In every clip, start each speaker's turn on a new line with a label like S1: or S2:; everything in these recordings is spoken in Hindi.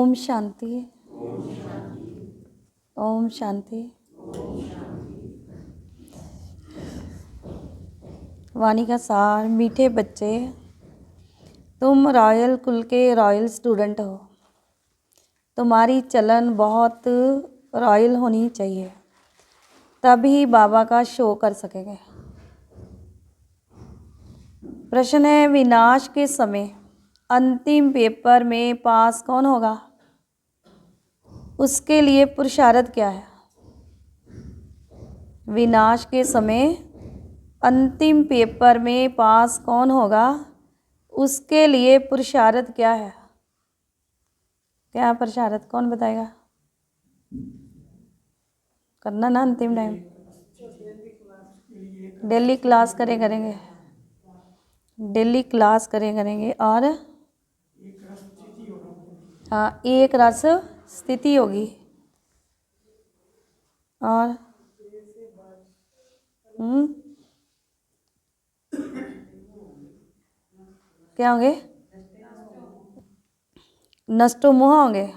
S1: ओम शांति। ओम शांति। वाणी का सार। मीठे बच्चे, तुम रॉयल कुल के रॉयल स्टूडेंट हो। तुम्हारी चलन बहुत रॉयल होनी चाहिए, तभी बाबा का शो कर सकेंगे। प्रश्न है, विनाश के समय अंतिम पेपर में पास कौन होगा? उसके लिए पुरुषार्थ क्या है? विनाश के समय अंतिम पेपर में पास कौन होगा? उसके लिए पुरुषार्थ क्या है? क्या पुरुषार्थ कौन बताएगा? करना ना अंतिम टाइम। डेली क्लास करेंगे। डेली क्लास करेंगे और हाँ, एक रस स्थिति होगी और क्या होंगे? नष्टो मोह होंगे।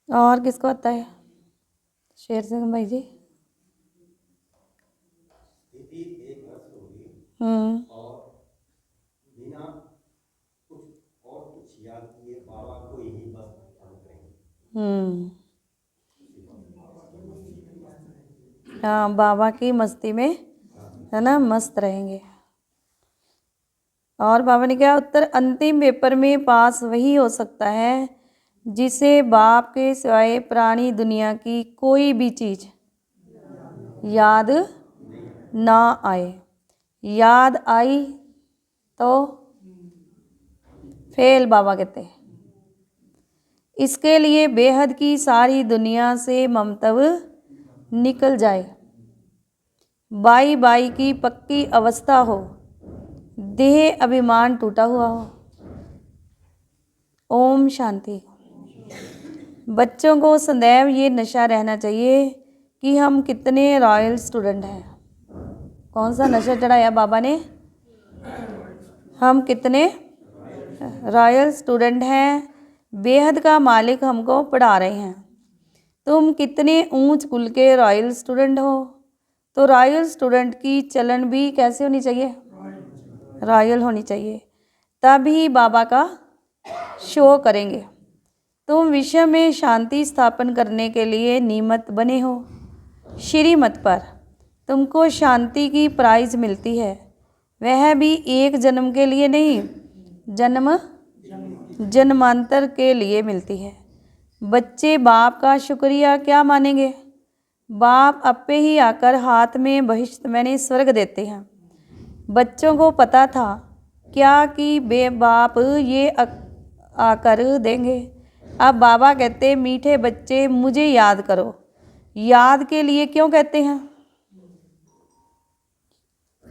S1: और किसको आता है? शेर सिंह भाई जी।
S2: स्थिति एक रस होगी और बिना कुछ याद किए बाबा को ही बस ध्यान करेंगे।
S1: हाँ, बाबा की मस्ती में है ना, मस्त रहेंगे। और बाबा ने क्या उत्तर? अंतिम पेपर में पास वही हो सकता है जिसे बाप के सिवाय प्राणी दुनिया की कोई भी चीज़ याद ना आए। याद आई तो फेल बाबा कहते हैं। इसके लिए बेहद की सारी दुनिया से ममत्व निकल जाए, बाई बाई की पक्की अवस्था हो, देह अभिमान टूटा हुआ हो। ओम शांति। बच्चों को सदैव ये नशा रहना चाहिए कि हम कितने रॉयल स्टूडेंट हैं। कौन सा नशा चढ़ाया बाबा ने? हम कितने रॉयल स्टूडेंट हैं, बेहद का मालिक हमको पढ़ा रहे हैं। तुम कितने ऊंच कुल के रॉयल स्टूडेंट हो। तो रॉयल स्टूडेंट की चलन भी कैसे होनी चाहिए? रॉयल होनी चाहिए, तभी बाबा का शो करेंगे। तुम विश्व में शांति स्थापन करने के लिए नियमित बने हो। श्रीमत पर तुमको शांति की प्राइज मिलती है, वह भी एक जन्म के लिए नहीं, जन्मांतर के लिए मिलती है। बच्चे बाप का शुक्रिया क्या मानेंगे? बाप अपे ही आकर हाथ में बहिष्ठ मैंने स्वर्ग देते हैं। बच्चों को पता था क्या कि बे बाप ये आकर देंगे। अब बाबा कहते, मीठे बच्चे मुझे याद करो। याद के लिए क्यों कहते हैं?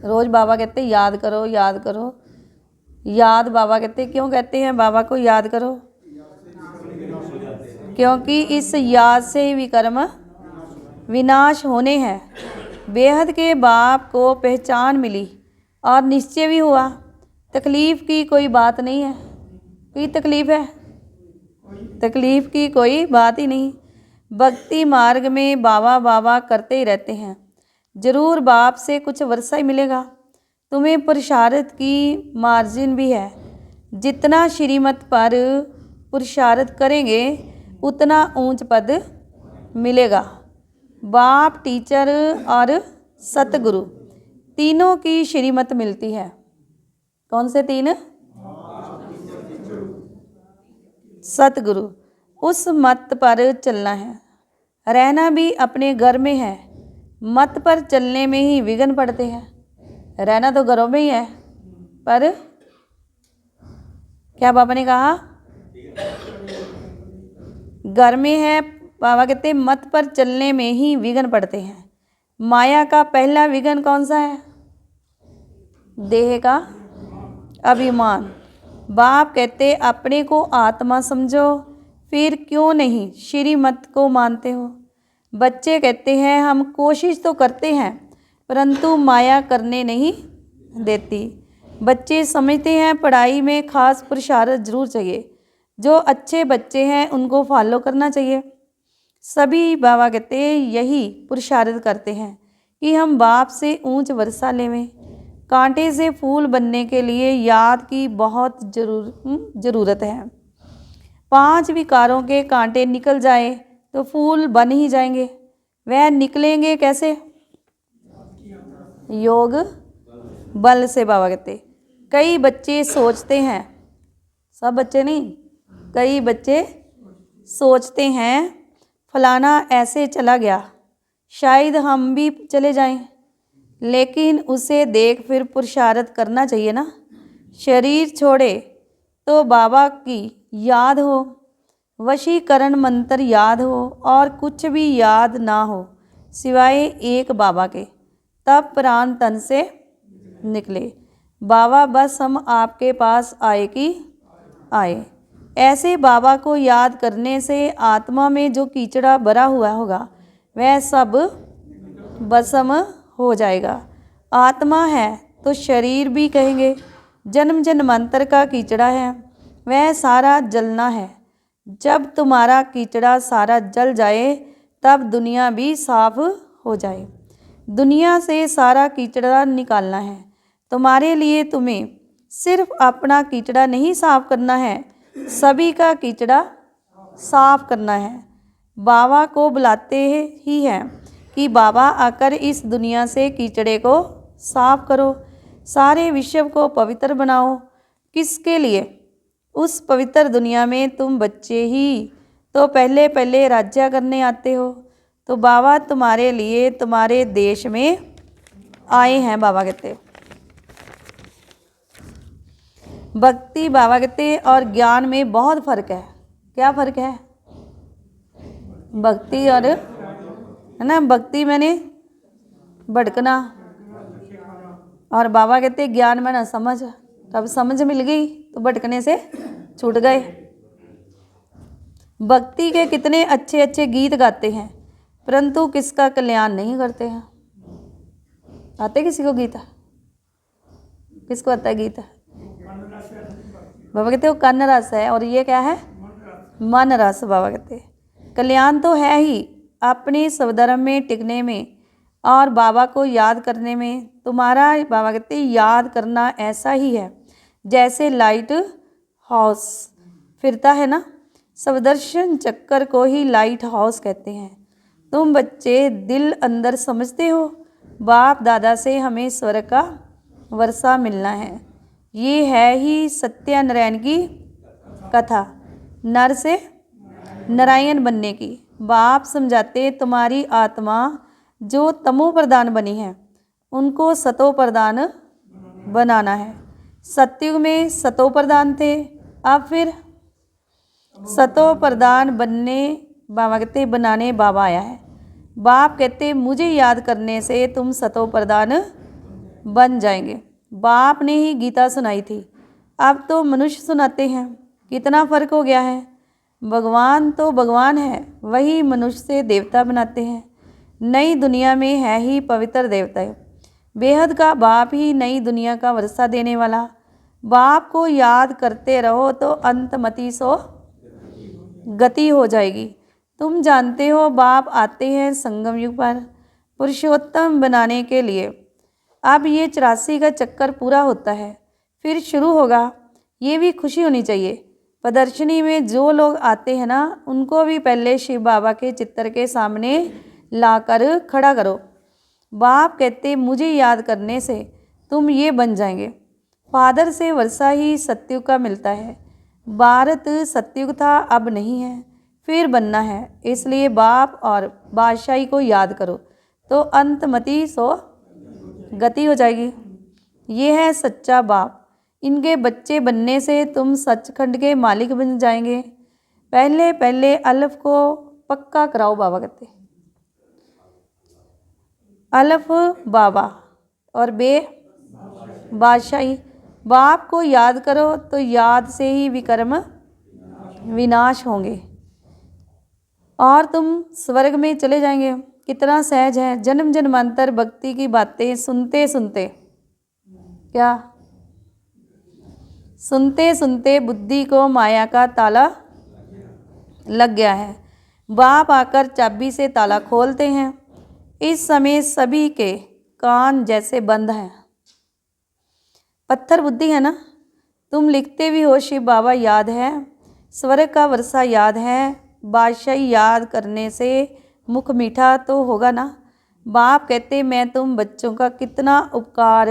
S1: रोज बाबा कहते याद करो, याद करो। याद बाबा कहते क्यों कहते हैं बाबा को याद करो? क्योंकि इस याद से ही विकर्म विनाश होने हैं। बेहद के बाप को पहचान मिली और निश्चय भी हुआ। तकलीफ की कोई बात नहीं है। कोई तकलीफ है? तकलीफ की कोई बात ही नहीं। भक्ति मार्ग में बाबा बाबा करते ही रहते हैं। जरूर बाप से कुछ वर्षा ही मिलेगा। तुम्हें पुरुषार्थ की मार्जिन भी है। जितना श्रीमत पर पुरुषार्थ करेंगे उतना ऊंच पद मिलेगा। बाप, टीचर और सतगुरु तीनों की श्रीमत मिलती है। कौन से तीन? सतगुरु। उस मत पर चलना है। रहना भी अपने घर में है। मत पर चलने में ही विघ्न पड़ते हैं। रहना तो घरों में ही है, पर क्या बाबा ने कहा? घर में है। बाबा कहते मत पर चलने में ही विघ्न पड़ते हैं। माया का पहला विघ्न कौन सा है? देह का अभिमान। बाप कहते अपने को आत्मा समझो, फिर क्यों नहीं श्रीमत को मानते हो। बच्चे कहते हैं हम कोशिश तो करते हैं, परंतु माया करने नहीं देती। बच्चे समझते हैं पढ़ाई में खास पुरुषार्थ जरूर चाहिए। जो अच्छे बच्चे हैं उनको फॉलो करना चाहिए। सभी बाबा कहते हैं यही पुरुषार्थ करते हैं कि हम बाप से ऊंच वर्षा लेवें। कांटे से फूल बनने के लिए याद की बहुत ज़रूरत है। 5 विकारों के कांटे निकल जाए तो फूल बन ही जाएंगे। वह निकलेंगे कैसे? योग बल से बाबा कहते। कई बच्चे सोचते हैं, सब बच्चे नहीं, कई बच्चे सोचते हैं फलाना ऐसे चला गया, शायद हम भी चले जाएं। लेकिन उसे देख फिर पुरुषार्थ करना चाहिए ना। शरीर छोड़े तो बाबा की याद हो, वशीकरण मंत्र याद हो और कुछ भी याद ना हो सिवाय एक बाबा के, तब प्राण तन से निकले। बाबा बस हम आपके पास आए कि आए। ऐसे बाबा को याद करने से आत्मा में जो कीचड़ा भरा हुआ होगा वह सब भस्म हो जाएगा। आत्मा है तो शरीर भी कहेंगे, जन्म जन्मांतर का कीचड़ा है वह सारा जलना है। जब तुम्हारा कीचड़ा सारा जल जाए तब दुनिया भी साफ हो जाए। दुनिया से सारा कीचड़ा निकालना है तुम्हारे लिए। तुम्हें सिर्फ अपना कीचड़ा नहीं साफ करना है, सभी का कीचड़ा साफ करना है। बाबा को बुलाते ही हैं कि बाबा आकर इस दुनिया से कीचड़े को साफ करो, सारे विश्व को पवित्र बनाओ। किसके लिए? उस पवित्र दुनिया में तुम बच्चे ही तो पहले पहले राज्य करने आते हो। तो बाबा तुम्हारे लिए तुम्हारे देश में आए हैं। बाबा कहते भक्ति बाबा कहते और ज्ञान में बहुत फर्क है। क्या फर्क है? भक्ति और है ना, भक्ति मैंने भटकना और बाबा कहते ज्ञान में ना समझ। तब समझ मिल गई तो भटकने से छूट गए। भक्ति के कितने अच्छे अच्छे गीत गाते हैं परंतु किसका कल्याण नहीं करते हैं। आते किसी को गीत? किसको आता है गीत? बाबा कहते वो कन्न रस है और ये क्या है? मन रस। बाबा कहते कल्याण तो है ही अपने स्वधर्म में टिकने में और बाबा को याद करने में। तुम्हारा बाबा कहते याद करना ऐसा ही है जैसे लाइट हाउस फिरता है ना, स्वदर्शन चक्कर को ही लाइट हाउस कहते हैं। तुम बच्चे दिल अंदर समझते हो बाप दादा से हमें स्वर्ग का वर्षा मिलना है। ये है ही सत्यनारायण की कथा, नर से नारायण बनने की। बाप समझाते तुम्हारी आत्मा जो तमो प्रधान बनी है उनको सतो प्रधान बनाना है। सतयुग में सतो प्रधान थे, अब फिर सतो प्रधान बनने बाबा कहते बनाने बाबा आया है। बाप कहते मुझे याद करने से तुम सतो प्रधान बन जाएंगे। बाप ने ही गीता सुनाई थी, अब तो मनुष्य सुनाते हैं। कितना फर्क हो गया है। भगवान तो भगवान है, वही मनुष्य से देवता बनाते हैं। नई दुनिया में है ही पवित्र देवता। बेहद का बाप ही नई दुनिया का वर्षा देने वाला। बाप को याद करते रहो तो अंतमति सो गति हो जाएगी। तुम जानते हो बाप आते हैं संगम युग पर पुरुषोत्तम बनाने के लिए। अब ये 84 का चक्कर पूरा होता है, फिर शुरू होगा। ये भी खुशी होनी चाहिए। प्रदर्शनी में जो लोग आते हैं ना उनको भी पहले शिव बाबा के चित्र के सामने लाकर खड़ा करो। बाप कहते मुझे याद करने से तुम ये बन जाएंगे। फादर से वर्षा ही सतयुग का मिलता है। भारत सतयुग था, अब नहीं है, फिर बनना है। इसलिए बाप और बादशाही को याद करो तो अंतमति सो गति हो जाएगी। ये है सच्चा बाप। इनके बच्चे बनने से तुम सचखंड के मालिक बन जाएंगे। पहले पहले अल्फ को पक्का कराओ। बाबा कहते अल्फ बाबा और बे बादशाही। बाप को याद करो तो याद से ही विकर्म विनाश होंगे और तुम स्वर्ग में चले जाएंगे। कितना सहज है। जन्म जन्मांतर भक्ति की बातें सुनते सुनते क्या सुनते सुनते बुद्धि को माया का ताला लग गया है। बाप आकर चाबी से ताला खोलते हैं। इस समय सभी के कान जैसे बंद हैं। पत्थर बुद्धि है ना। तुम लिखते भी हो शिव बाबा याद है, स्वर्ग का वर्षा याद है, बादशाही याद करने से मुख मीठा तो होगा ना। बाप कहते मैं तुम बच्चों का कितना उपकार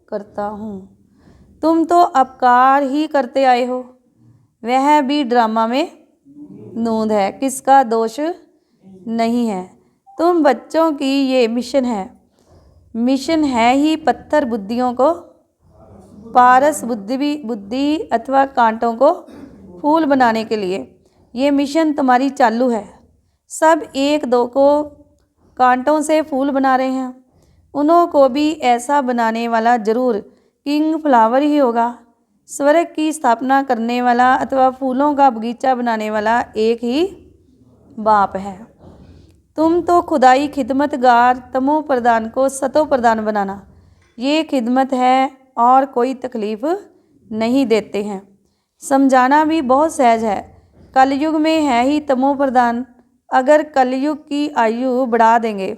S1: करता हूँ। तुम तो अपकार ही करते आए हो। वह भी ड्रामा में नूंद है, किसका दोष नहीं है। तुम बच्चों की ये मिशन है ही पत्थर बुद्धियों को पारस बुद्धि अथवा कांटों को फूल बनाने के लिए। ये मिशन तुम्हारी चालू है। सब एक दो को कांटों से फूल बना रहे हैं, उन्हों को भी ऐसा बनाने वाला जरूर किंग फ्लावर ही होगा। स्वर्ग की स्थापना करने वाला अथवा फूलों का बगीचा बनाने वाला एक ही बाप है। तुम तो खुदाई खिदमतगार तमो प्रधान को सतो प्रधान बनाना, ये खिदमत है और कोई तकलीफ नहीं देते हैं। समझाना भी बहुत सहज है। कलयुग में है ही तमो प्रधान। अगर कलयुग की आयु बढ़ा देंगे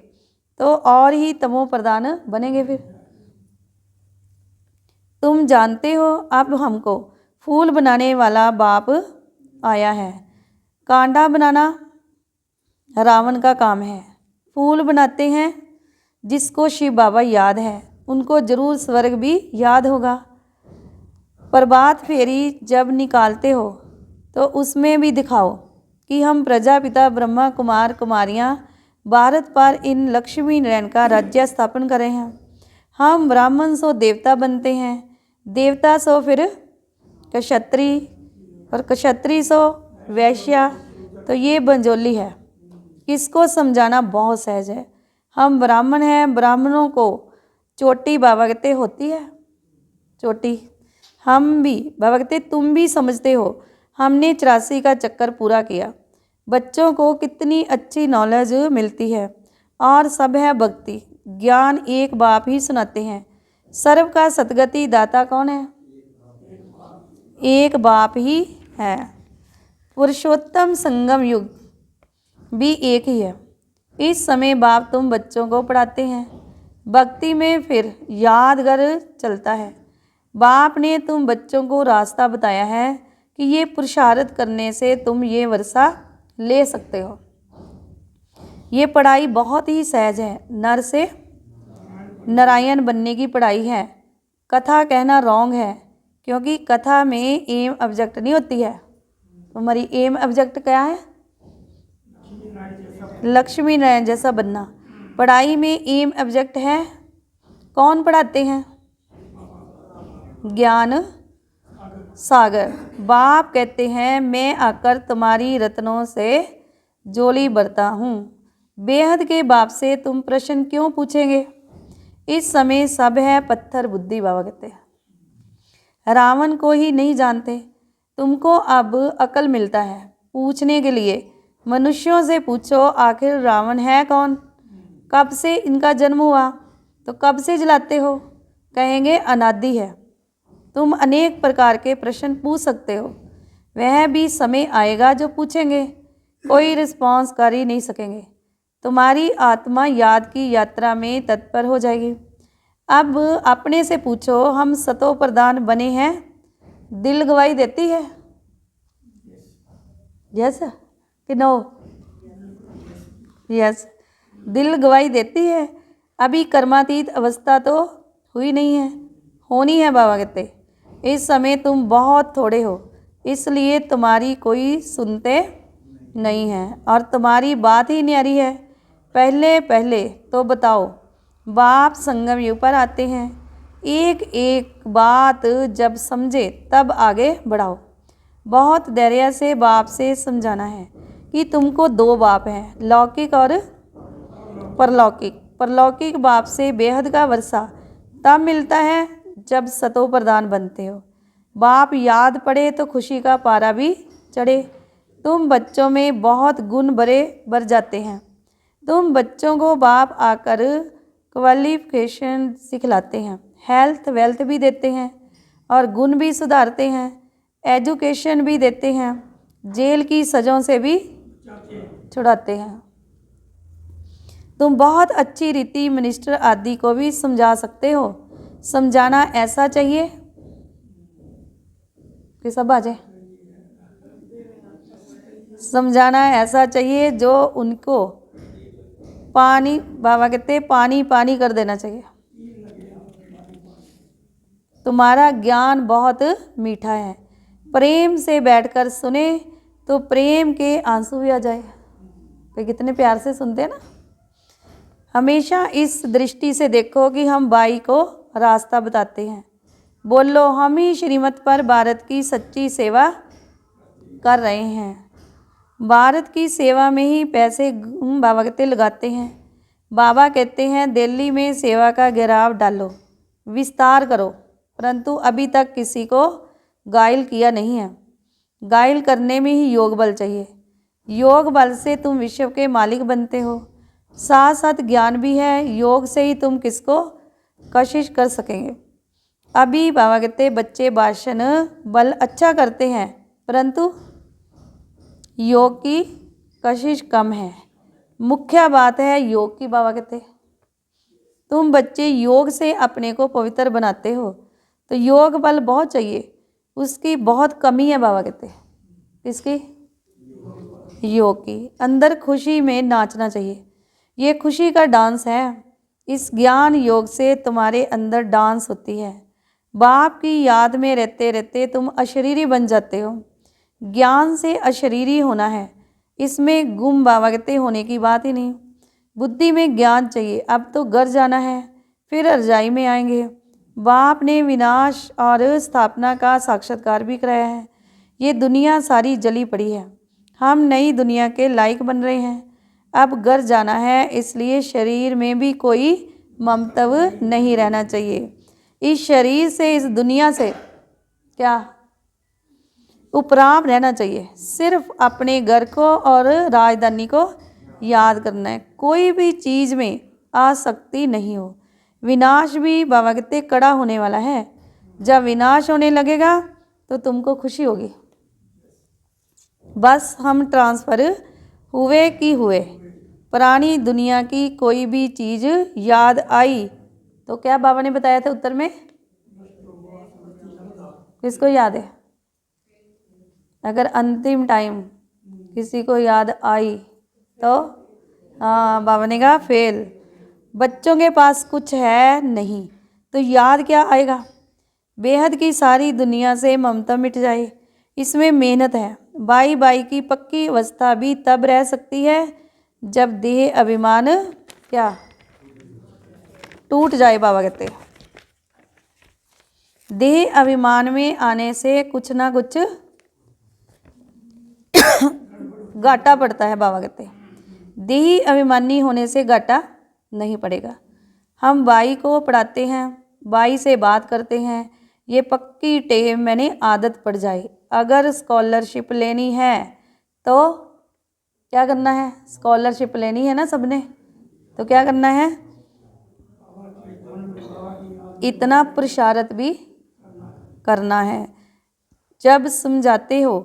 S1: तो और ही तमो प्रधान बनेंगे। फिर तुम जानते हो अब हमको फूल बनाने वाला बाप आया है। कांडा बनाना रावण का काम है। फूल बनाते हैं जिसको शिव बाबा याद है, उनको जरूर स्वर्ग भी याद होगा। प्रभात फेरी जब निकालते हो तो उसमें भी दिखाओ कि हम प्रजापिता ब्रह्मा कुमार कुमारियाँ भारत पर इन लक्ष्मी नारायण का राज्य स्थापन कर रहे हैं। हम ब्राह्मण सो देवता बनते हैं, देवता सो फिर क्षत्रिय और क्षत्रिय सो वैश्या। तो ये बंजोली है, किसको समझाना बहुत सहज है। हम ब्राह्मण हैं, ब्राह्मणों को चोटी बाबा कहते होती है चोटी। हम भी बाबा कहते तुम भी समझते हो। हमने 84 का चक्कर पूरा किया। बच्चों को कितनी अच्छी नॉलेज मिलती है और सब है भक्ति ज्ञान एक बाप ही सुनाते हैं। सर्व का सतगति दाता कौन है? एक बाप ही है। पुरुषोत्तम संगम युग भी एक ही है। इस समय बाप तुम बच्चों को पढ़ाते हैं। भक्ति में फिर यादगार चलता है। बाप ने तुम बच्चों को रास्ता बताया है कि ये पुरुषार्थ करने से तुम ये वर्षा ले सकते हो। ये पढ़ाई बहुत ही सहज है। नर से नारायण बनने की पढ़ाई है। कथा कहना रॉन्ग है, क्योंकि कथा में एम ऑब्जेक्ट नहीं होती है। तुम्हारी एम ऑब्जेक्ट क्या है? लक्ष्मी नारायण जैसा बनना। पढ़ाई में एम ऑब्जेक्ट है। कौन पढ़ाते हैं? ज्ञान सागर। बाप कहते हैं मैं आकर तुम्हारी रत्नों से जोली भरता हूँ। बेहद के बाप से तुम प्रश्न क्यों पूछेंगे? इस समय सब है पत्थर बुद्धि बाबा कहते हैं। रावण को ही नहीं जानते। तुमको अब अकल मिलता है पूछने के लिए। मनुष्यों से पूछो आखिर रावण है कौन, कब से इनका जन्म हुआ, तो कब से जलाते हो? कहेंगे अनादि है। तुम अनेक प्रकार के प्रश्न पूछ सकते हो। वह भी समय आएगा जो पूछेंगे, कोई रिस्पॉन्स कर ही नहीं सकेंगे। तुम्हारी आत्मा याद की यात्रा में तत्पर हो जाएगी। अब अपने से पूछो हम सतो प्रधान बने हैं, दिल गवाही देती है? यस कि नो? यस, दिल गवाही देती है। अभी कर्मातीत अवस्था तो हुई नहीं है, होनी है बाबा कहते। इस समय तुम बहुत थोड़े हो, इसलिए तुम्हारी कोई सुनते नहीं है और तुम्हारी बात ही न्यारी है। पहले पहले तो बताओ, बाप संगम युग पर आते हैं। एक एक बात जब समझे तब आगे बढ़ाओ। बहुत धैर्य से बाप से समझाना है कि तुमको दो बाप हैं, लौकिक और परलौकिक। परलौकिक बाप से बेहद का वर्षा तब मिलता है जब सतो प्रधान बनते हो। बाप याद पड़े तो खुशी का पारा भी चढ़े। तुम बच्चों में बहुत गुण भर जाते हैं। तुम बच्चों को बाप आकर क्वालिफिकेशन सिखलाते हैं, हेल्थ वेल्थ भी देते हैं और गुण भी सुधारते हैं, एजुकेशन भी देते हैं, जेल की सज़ाओं से भी छुड़ाते हैं। तुम बहुत अच्छी रीति मिनिस्टर आदि को भी समझा सकते हो। समझाना ऐसा चाहिए कि सब आ जाए। समझाना ऐसा चाहिए जो उनको पानी, बाबा कहते पानी पानी कर देना चाहिए। तुम्हारा ज्ञान बहुत मीठा है, प्रेम से बैठकर सुने तो प्रेम के आंसू भी आ जाए। तो कितने प्यार से सुनते हैं ना। हमेशा इस दृष्टि से देखो कि हम बाई को रास्ता बताते हैं। बोलो हम ही श्रीमत पर भारत की सच्ची सेवा कर रहे हैं। भारत की सेवा में ही पैसे बाबा कहते लगाते हैं। बाबा कहते हैं दिल्ली में सेवा का घेराव डालो, विस्तार करो, परंतु अभी तक किसी को घायल किया नहीं है। घायल करने में ही योग बल चाहिए। योग बल से तुम विश्व के मालिक बनते हो। साथ साथ ज्ञान भी है। योग से ही तुम किसको कशिश कर सकेंगे। अभी बाबा कहते बच्चे भाषण बल अच्छा करते हैं, परंतु योग की कशिश कम है। मुख्य बात है योग की। बाबा कहते तुम बच्चे योग से अपने को पवित्र बनाते हो, तो योग बल बहुत चाहिए, उसकी बहुत कमी है। बाबा कहते किसकी? योग की। अंदर खुशी में नाचना चाहिए। ये खुशी का डांस है। इस ज्ञान योग से तुम्हारे अंदर डांस होती है। बाप की याद में रहते रहते तुम अशरीरी बन जाते हो। ज्ञान से अशरीरी होना है, इसमें गुम बाबा कहते होने की बात ही नहीं। बुद्धि में ज्ञान चाहिए। अब तो घर जाना है, फिर रजाई में आएंगे। बाप ने विनाश और स्थापना का साक्षात्कार भी कराया है। ये दुनिया सारी जली पड़ी है, हम नई दुनिया के लायक बन रहे हैं। अब घर जाना है, इसलिए शरीर में भी कोई ममत्व नहीं रहना चाहिए। इस शरीर से, इस दुनिया से क्या उपराम रहना चाहिए। सिर्फ अपने घर को और राजधानी को याद करना है। कोई भी चीज़ में आसक्ति नहीं हो। विनाश भी बाबा कहते कड़ा होने वाला है। जब विनाश होने लगेगा तो तुमको खुशी होगी। बस हम ट्रांसफ़र हुए कि हुए। पुरानी दुनिया की कोई भी चीज़ याद आई तो क्या बाबा ने बताया था उत्तर में? किसको याद है? अगर अंतिम टाइम किसी को याद आई तो हाँ, बाबा ने कहा फेल। बच्चों के पास कुछ है नहीं तो याद क्या आएगा। बेहद की सारी दुनिया से ममता मिट जाए, इसमें मेहनत है। बाई बाई की पक्की अवस्था भी तब रह सकती है जब देह अभिमान क्या टूट जाए। बाबा कहते देह अभिमान में आने से कुछ ना कुछ घाटा पड़ता है। बाबा कहते देही अभिमानी होने से घाटा नहीं पड़ेगा। हम बाई को पढ़ाते हैं, बाई से बात करते हैं, ये पक्की टेम मैंने आदत पड़ जाए। अगर स्कॉलरशिप लेनी है तो क्या करना है? स्कॉलरशिप लेनी है ना सबने, तो क्या करना है? इतना पुरुषार्थ भी करना है। जब समझाते हो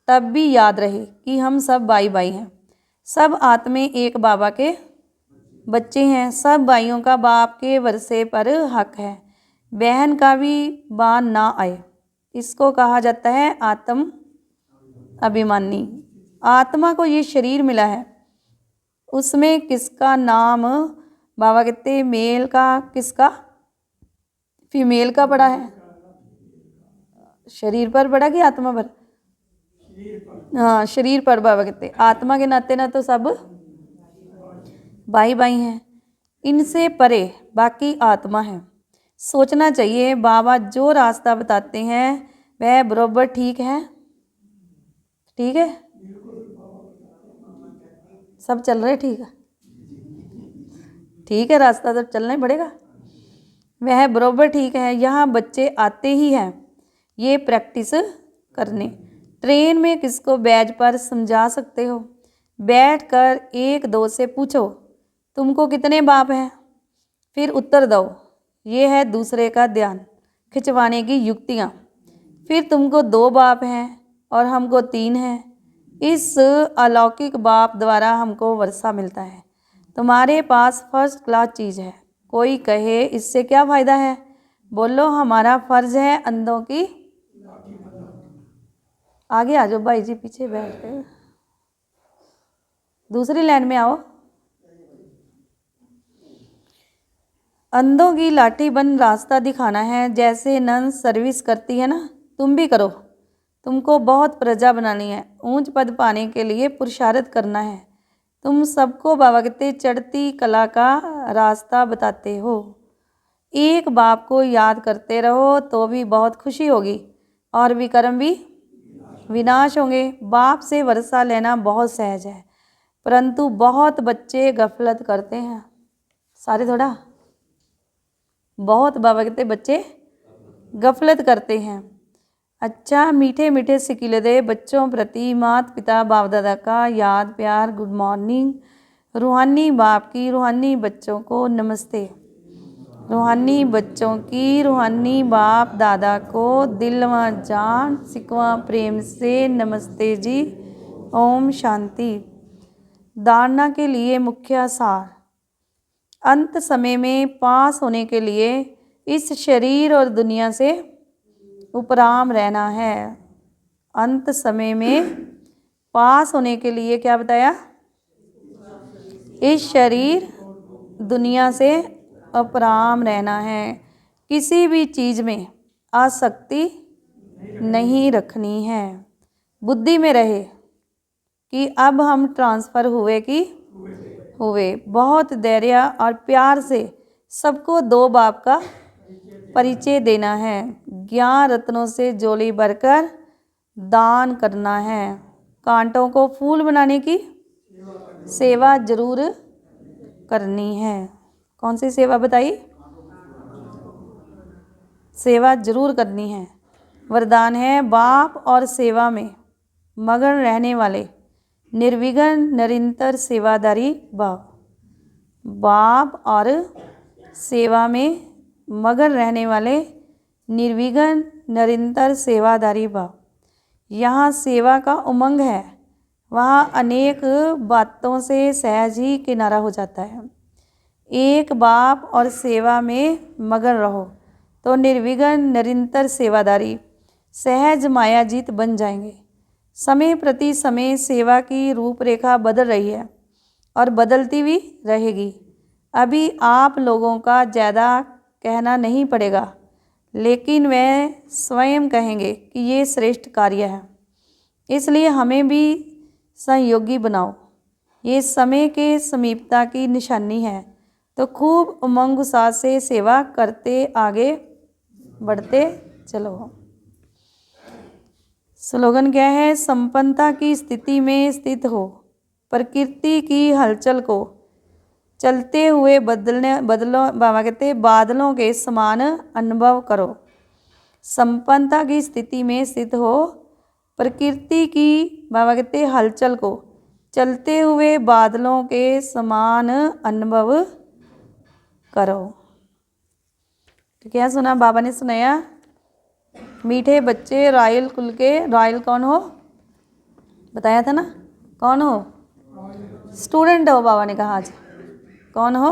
S1: तब भी याद रहे कि हम सब भाई भाई हैं। सब आत्मे एक बाबा के बच्चे हैं। सब भाइयों का बाप के वर्षे पर हक है। बहन का भी बान ना आए, इसको कहा जाता है आत्म अभिमानी। आत्मा को ये शरीर मिला है, उसमें किसका नाम बाबा कहते मेल का किसका फीमेल का पड़ा है? शरीर पर पड़ा कि आत्मा पर? हाँ, शरीर पर बाबा कहते आत्मा के नाते ना तो सब भाई भाई हैं, इनसे परे बाकी आत्मा है। सोचना चाहिए बाबा जो रास्ता बताते हैं वह बराबर ठीक है। ठीक है, सब चल रहे ठीक है। ठीक है, रास्ता तो चलना ही पड़ेगा। वह बराबर ठीक है। यहाँ बच्चे आते ही हैं ये प्रैक्टिस करने। ट्रेन में किसको बैज पर समझा सकते हो? बैठकर एक दो से पूछो तुमको कितने बाप हैं, फिर उत्तर दो। ये है दूसरे का ध्यान। खिंचवाने की युक्तियाँ। फिर तुमको 2 बाप हैं और हमको 3 हैं। इस अलौकिक बाप द्वारा हमको वर्षा मिलता है। तुम्हारे पास फर्स्ट क्लास चीज़ है। कोई कहे इससे क्या फ़ायदा है? बोलो हमारा फ़र्ज है अंधों की। आगे आ जाओ भाई जी, पीछे बैठ गए। दूसरी लाइन में आओ। अंधों की लाठी बन रास्ता दिखाना है। जैसे नन सर्विस करती है ना, तुम भी करो। तुमको बहुत प्रजा बनानी है। ऊंच पद पाने के लिए पुरुषार्थ करना है। तुम सबको बाबा कहते चढ़ती कला का रास्ता बताते हो। एक बाप को याद करते रहो तो भी बहुत खुशी होगी और विकर्म भी विनाश होंगे। बाप से वर्षा लेना बहुत सहज है, परंतु बहुत बच्चे गफलत करते हैं। सारे थोड़ा बहुत बाबा कहते बच्चे गफलत करते हैं। अच्छा, मीठे मीठे सिकिले दे बच्चों प्रति माता पिता बाप दादा का याद प्यार, गुड मॉर्निंग। रूहानी बाप की रूहानी बच्चों को नमस्ते। रूहानी बच्चों की रूहानी बाप दादा को दिल व जान सिकवा प्रेम से नमस्ते जी। ओम शांति। धारणा के लिए मुख्य सार। अंत समय में पास होने के लिए इस शरीर और दुनिया से उपराम रहना है। अंत समय में पास होने के लिए क्या बताया? इस शरीर दुनिया से अपराम रहना है। किसी भी चीज़ में आसक्ति नहीं रखनी है। बुद्धि में रहे कि अब हम ट्रांसफ़र हुए कि हुए। बहुत धैर्य और प्यार से सबको 2 बाप का परिचय देना है। ज्ञान रत्नों से झोली भरकर दान करना है। कांटों को फूल बनाने की सेवा जरूर करनी है। कौन सी सेवा बताई? सेवा जरूर करनी है। वरदान है बाप और सेवा में मगन रहने वाले निर्विघ्न निरंतर सेवादारी भाव। बाप और सेवा में मगन रहने वाले निर्विघ्न निरंतर सेवादारी भाव। यहाँ सेवा का उमंग है, वहाँ अनेक बातों से सहज ही किनारा हो जाता है। एक बाप और सेवा में मगन रहो तो निर्विघ्न निरंतर सेवादारी सहज मायाजीत बन जाएंगे। समय प्रति समय सेवा की रूपरेखा बदल रही है और बदलती भी रहेगी। अभी आप लोगों का ज़्यादा कहना नहीं पड़ेगा, लेकिन वे स्वयं कहेंगे कि ये श्रेष्ठ कार्य है, इसलिए हमें भी सहयोगी बनाओ। ये समय के समीपता की निशानी है, तो खूब उमंग उत्साह से सेवा करते आगे बढ़ते चलो। स्लोगन क्या है? संपन्नता की स्थिति में स्थित हो, प्रकृति की हलचल को चलते हुए बाबा कहते बादलों के समान अनुभव करो। संपन्नता की स्थिति में स्थित हो, प्रकृति की बाबा कहते हलचल को चलते हुए बादलों के समान अनुभव करो। तो क्या सुना बाबा ने? सुनाया मीठे बच्चे रॉयल कुल के। रॉयल कौन हो? बताया था ना, कौन हो? स्टूडेंट हो। बाबा ने कहा आज कौन हो?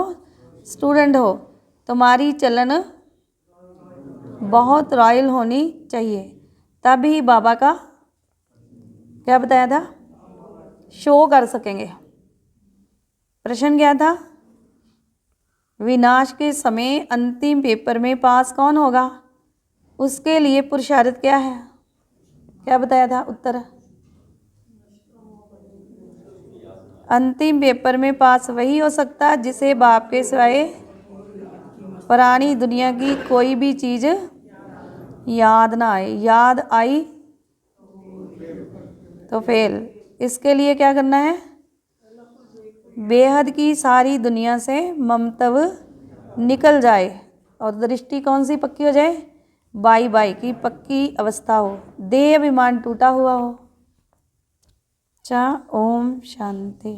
S1: स्टूडेंट हो। तुम्हारी चलन बहुत रॉयल होनी चाहिए, तभी बाबा का क्या बताया था? शो कर सकेंगे। प्रश्न क्या था? विनाश के समय अंतिम पेपर में पास कौन होगा? उसके लिए पुरुषार्थ क्या है? क्या बताया था उत्तर? अंतिम पेपर में पास वही हो सकता जिसे बाप के सिवाय पुरानी दुनिया की कोई भी चीज़ याद ना आए। याद आई तो फेल। इसके लिए क्या करना है? बेहद की सारी दुनिया से ममत्व निकल जाए और दृष्टि कौन सी पक्की हो जाए? बाई बाई की पक्की अवस्था हो, देह अभिमान टूटा हुआ हो। ओम शांति।